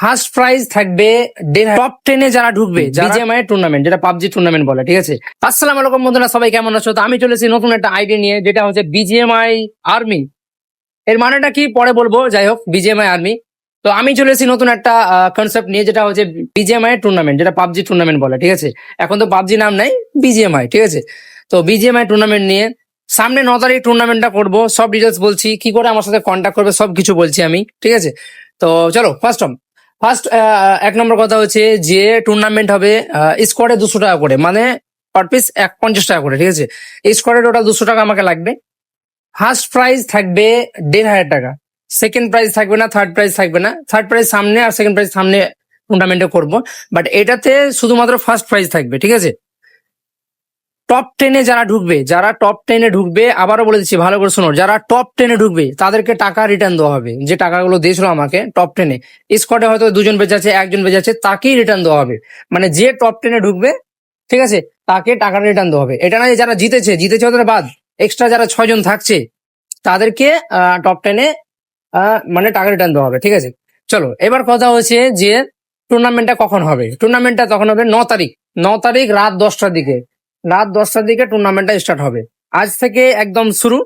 First prize থাকবে top 10-এ যারা ঢুকবে বিজিএমআই টুর্নামেন্ট, যেটা পাবজি টুর্নামেন্ট বলে, ঠিক আছে। আসসালামু আলাইকুম বন্ধুরা, সবাই কেমন আছো? তো আমি চলেছি নতুন একটা আইডিয়া নিয়ে, যেটা হচ্ছে বিজিএমআই আর্মি। এর মানেটা কি পরে বলবো, যাই হোক বিজিএমআই আর্মি। তো আমি চলেছি নতুন একটা কনসেপ্ট নিয়ে, যেটা হচ্ছে বিজিএমআই টুর্নামেন্ট, যেটা পাবজি টুর্নামেন্ট বলে, ঠিক আছে। এখন তো পাবজি নাম নাই, বিজিএমআই, ঠিক আছে। তো বিজিএমআই টুর্নামেন্ট নিয়ে সামনে 9 তারিখ টুর্নামেন্টটা করবো। সব ডিটেলস বলছি, কি করে আমার সাথে কন্ট্যাক্ট করবে সবকিছু বলছি আমি, ঠিক আছে। তো চলো ফার্স্ট এক নম্বর কথা হচ্ছে যে টুর্নামেন্ট হবে স্কোয়াডে 200 টাকা করে, মানে পার পিস 50 টাকা করে, ঠিক আছে। স্কোয়াডে টোটাল 200 টাকা আমাকে লাগবে। ফার্স্ট প্রাইজ থাকবে 1,500 টাকা। সেকেন্ড প্রাইজ থাকবে না, থার্ড প্রাইজ থাকবে না। থার্ড প্রাইজ সামনে আর সেকেন্ড প্রাইজ সামনে টুর্নামেন্টে করবো, বাট এটাতে শুধুমাত্র ফার্স্ট প্রাইজ থাকবে, ঠিক আছে। টপ 10-এ যারা ঢুকবে, আবারও বলে দিচ্ছি ভালো করে শোনো, যারা টপ 10-এ ঢুকবে তাদেরকে টাকা রিটার্ন দেওয়া হবে। যে টাকাগুলো দিয়েছিল আমাকে টপ 10-এ, স্কোয়াডে হয়তো 2 জন বেঁচে আছে, 1 জন বেঁচে আছে, তাকেই রিটার্ন দেওয়া হবে। মানে যে টপ 10-এ ঢুকবে, ঠিক আছে, তাকে টাকা রিটার্ন দেওয়া হবে। এটা না যে যারা জিতেছে ওদের বাদ এক্সট্রা যারা 6 জন থাকছে তাদেরকে টপ 10-এ মানে টাকা রিটার্ন দেওয়া হবে, ঠিক আছে। চলো এবার কথা হচ্ছে যে টুর্নামেন্টটা কখন হবে। টুর্নামেন্টটা তখন হবে 9 তারিখ রাত 10টার দিকে। টুর্নামেন্টটা স্টার্ট হবে। আজ থেকে একদম শুরু।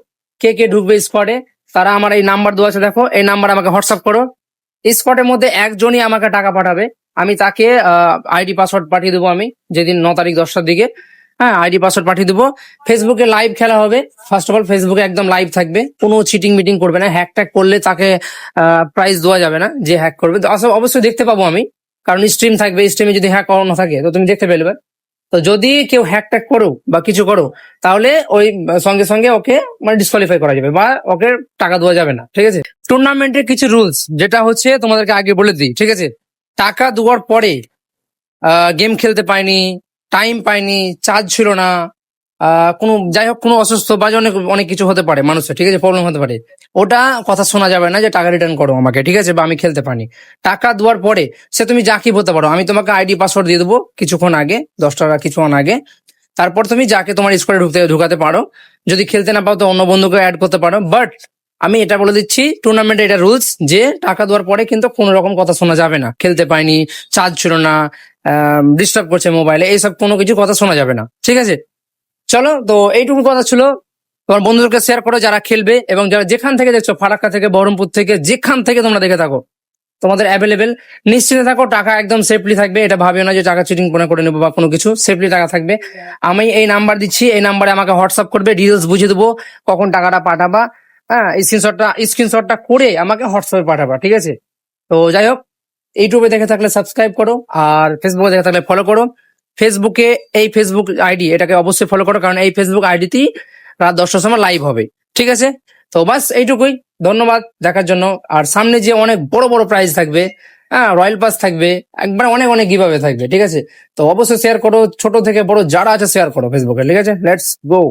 কে কে ঢুকবে স্কোয়াডে তারা আমার এই নাম্বার দেওয়া আছে, দেখো এই নাম্বার আমাকে হোয়াটসঅ্যাপ করো। স্কোয়াডের মধ্যে একজনই আমাকে টাকা পাঠাবে, আমি তাকে আইডি পাসওয়ার্ড পাঠিয়ে দেবো। আমি যেদিন 9 তারিখ 10টার দিকে, হ্যাঁ, আইডি পাসওয়ার্ড পাঠিয়ে দেবো। ফেসবুকে লাইভ খেলা হবে। ফার্স্ট অফ অল ফেসবুকে একদম লাইভ থাকবে, কোনো চিটিং মিটিং করবে না। হ্যাক ট্যাক করলে তাকে প্রাইজ দেওয়া যাবে না। যে হ্যাক করবে তো অবশ্যই দেখতে পাবো আমি, কারণ স্ট্রিম থাকবে। স্ট্রিমে যদি হ্যাক করানো থাকে তো তুমি দেখতে পেলবে। তো যদি কেউ হ্যাক ট্যাক করো বা কিছু করো, তাহলে ওই সঙ্গে সঙ্গে ওকে মানে ডিসকোয়ালিফাই করা যাবে বা ওকে টাকা দেওয়া যাবে না, ঠিক আছে। টুর্নামেন্টের কিছু রুলস যেটা হচ্ছে তোমাদেরকে আগে বলে দিই, ঠিক আছে। টাকা দেওয়ার পরে গেম খেলতে পাইনি, টাইম পাইনি, চার্জ ছিল না, কোনো যাই হোক কোনো অসুস্থ বা অনেক অনেক কিছু হতে পারে মানুষের, ঠিক আছে, প্রবলেম হতে পারে। ওটা কথা শোনা যাবে না যে টাকা রিটার্ন করো আমাকে, ঠিক আছে, বা আমি খেলতে পারিনি। টাকা দেওয়ার পরে সে তুমি যাকে হতে পারো, আমি তোমাকে আইডি পাসওয়ার্ড দিয়ে দেবো কিছুক্ষণ আগে, 10 টাকা কিছুক্ষণ আগে। তারপর তুমি যাকে তোমার স্কোয়াডে ঢুকাতে পারো। যদি খেলতে না পাও তো অন্য বন্ধুকে অ্যাড করতে পারো। বাট আমি এটা বলে দিচ্ছি, টুর্নামেন্টে এটা রুলস যে টাকা দেওয়ার পরে কিন্তু কোনো রকম কথা শোনা যাবে না। খেলতে পাইনি, চার্জ ছিল না, ডিস্টার্ব করছে মোবাইলে, এইসব কোনো কিছু কথা শোনা যাবে না, ঠিক আছে। চলো, তো এইটুকু কথা ছিল। তোমার বন্ধুদেরকে শেয়ার করো যারা খেলবে, এবং যারা যেখান থেকে দেখছো, ফারাক্কা থেকে, বহরমপুর থেকে, যেখান থেকে তোমরা দেখে থাকো, তোমাদের অ্যাভেলেবেল নিশ্চিন্তে থাকো। টাকা একদম সেফলি থাকবে, এটা ভাবিও না যে টাকা চিটিং করে নেবো বা কোনো কিছু। সেফলি টাকা থাকবে। আমি এই নাম্বার দিচ্ছি, এই নাম্বারে আমাকে হোয়াটসঅ্যাপ করবে, ডিটেলস বুঝিয়ে দেবো কখন টাকাটা পাঠাবা। হ্যাঁ, স্ক্রিনশটটা করে আমাকে হোয়াটসঅ্যাপে পাঠাবা, ঠিক আছে। তো যাই হোক, ইউটিউবে দেখে থাকলে সাবস্ক্রাইব করো, আর ফেসবুকে দেখে থাকলে ফলো করো। ফেসবুকে এই ফেসবুক আইডি, এটাকে অবশ্যই ফলো করো, কারণ এই ফেসবুক আইডিতেই রাত 10টার সময় লাইভ হবে, ঠিক আছে। তো বাস এইটুকুই, ধন্যবাদ দেখার জন্য। আর সামনে যে অনেক বড় বড় প্রাইজ থাকবে, হ্যাঁ, রয়্যাল পাস থাকবে, একবার অনেক অনেক গিভঅ্যাওয়ে থাকবে, ঠিক আছে। তো অবশ্যই শেয়ার করো, ছোট থেকে বড় যারা আছে শেয়ার করো ফেসবুকে, ঠিক আছে। Let's go.